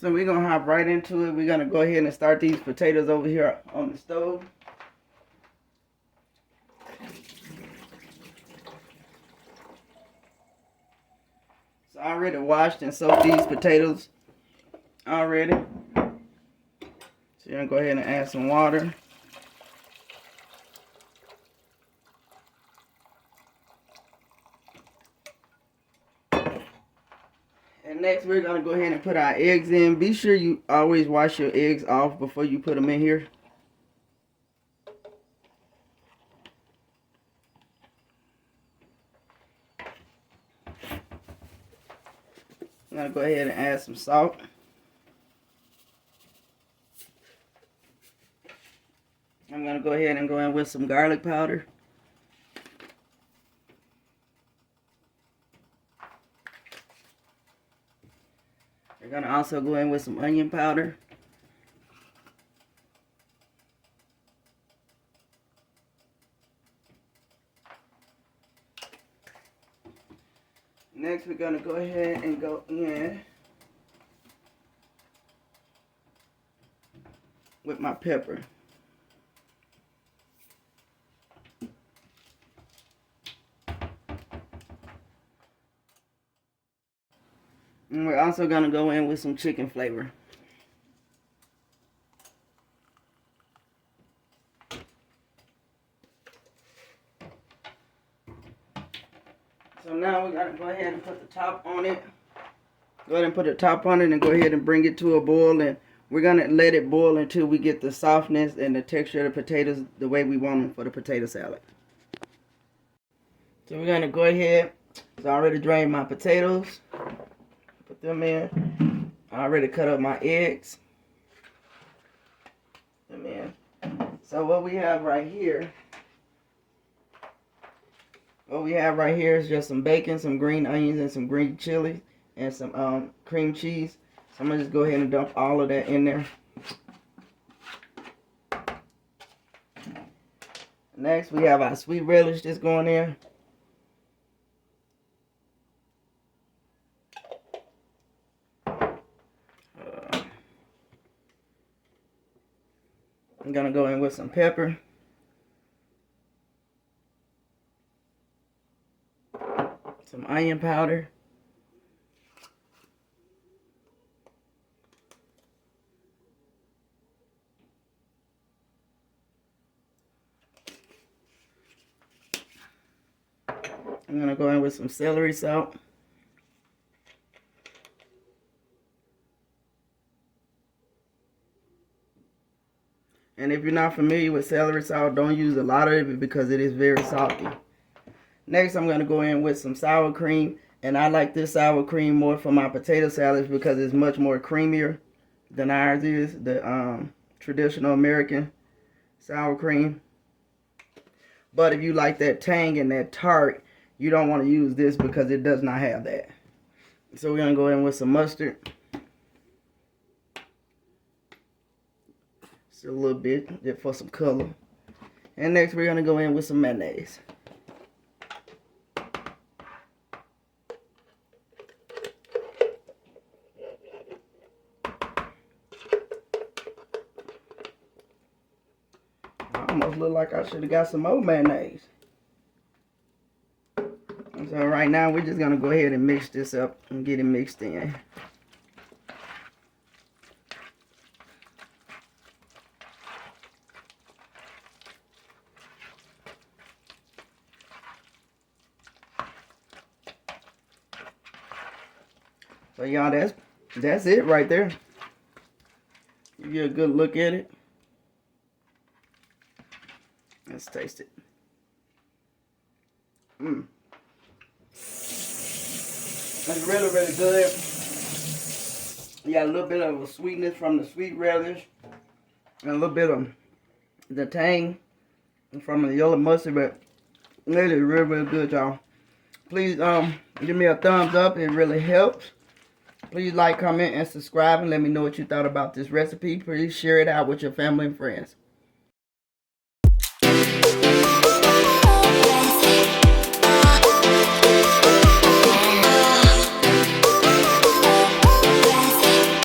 So we're going to hop right into it. We're going to go ahead and start these potatoes over here on the stove. So I already washed and soaked these potatoes already. So you're going to go ahead and add some water. And next we're going to go ahead and put our eggs in. Be sure you always wash your eggs off before you put them in here. I'm going to go ahead and add some salt. I'm going to go ahead and go in with some garlic powder. We're going to also go in with some onion powder. Next, we're going to go ahead and go in with my pepper. And we're also going to go in with some chicken flavor. So now we're going to go ahead and put the top on it. Go ahead and put the top on it and go ahead and bring it to a boil. And we're going to let it boil until we get the softness and the texture of the potatoes the way we want them for the potato salad. So we're going to go ahead. So I already drained my potatoes. Put them in. I already cut up my eggs. Put them in. So what we have right here. What we have right here is just some bacon, some green onions, and some green chili, and some cream cheese. So I'm going to just go ahead and dump all of that in there. Next, we have our sweet relish that's going in. I'm going to go in with some pepper. Some onion powder. I'm going to go in with some celery salt. And if you're not familiar with celery salt, don't use a lot of it because it is very salty. Next, I'm going to go in with some sour cream. And I like this sour cream more for my potato salads because it's much more creamier than ours is. The traditional American sour cream. But if you like that tang and that tart, you don't want to use this because it does not have that. So we're going to go in with some mustard. Just a little bit, just for some color. And next we're going to go in with some mayonnaise. I almost look like I should have got some more mayonnaise. And so right now we're just going to go ahead and mix this up and get it mixed in. So y'all, that's it right there. Give you a good look at it. Let's taste it. It's really, really good. You got a little bit of a sweetness from the sweet relish. And a little bit of the tang from the yellow mustard. But it is really, really good, y'all. Please give me a thumbs up. It really helps. Please like, comment, and subscribe. And let me know what you thought about this recipe. Please share it out with your family and friends.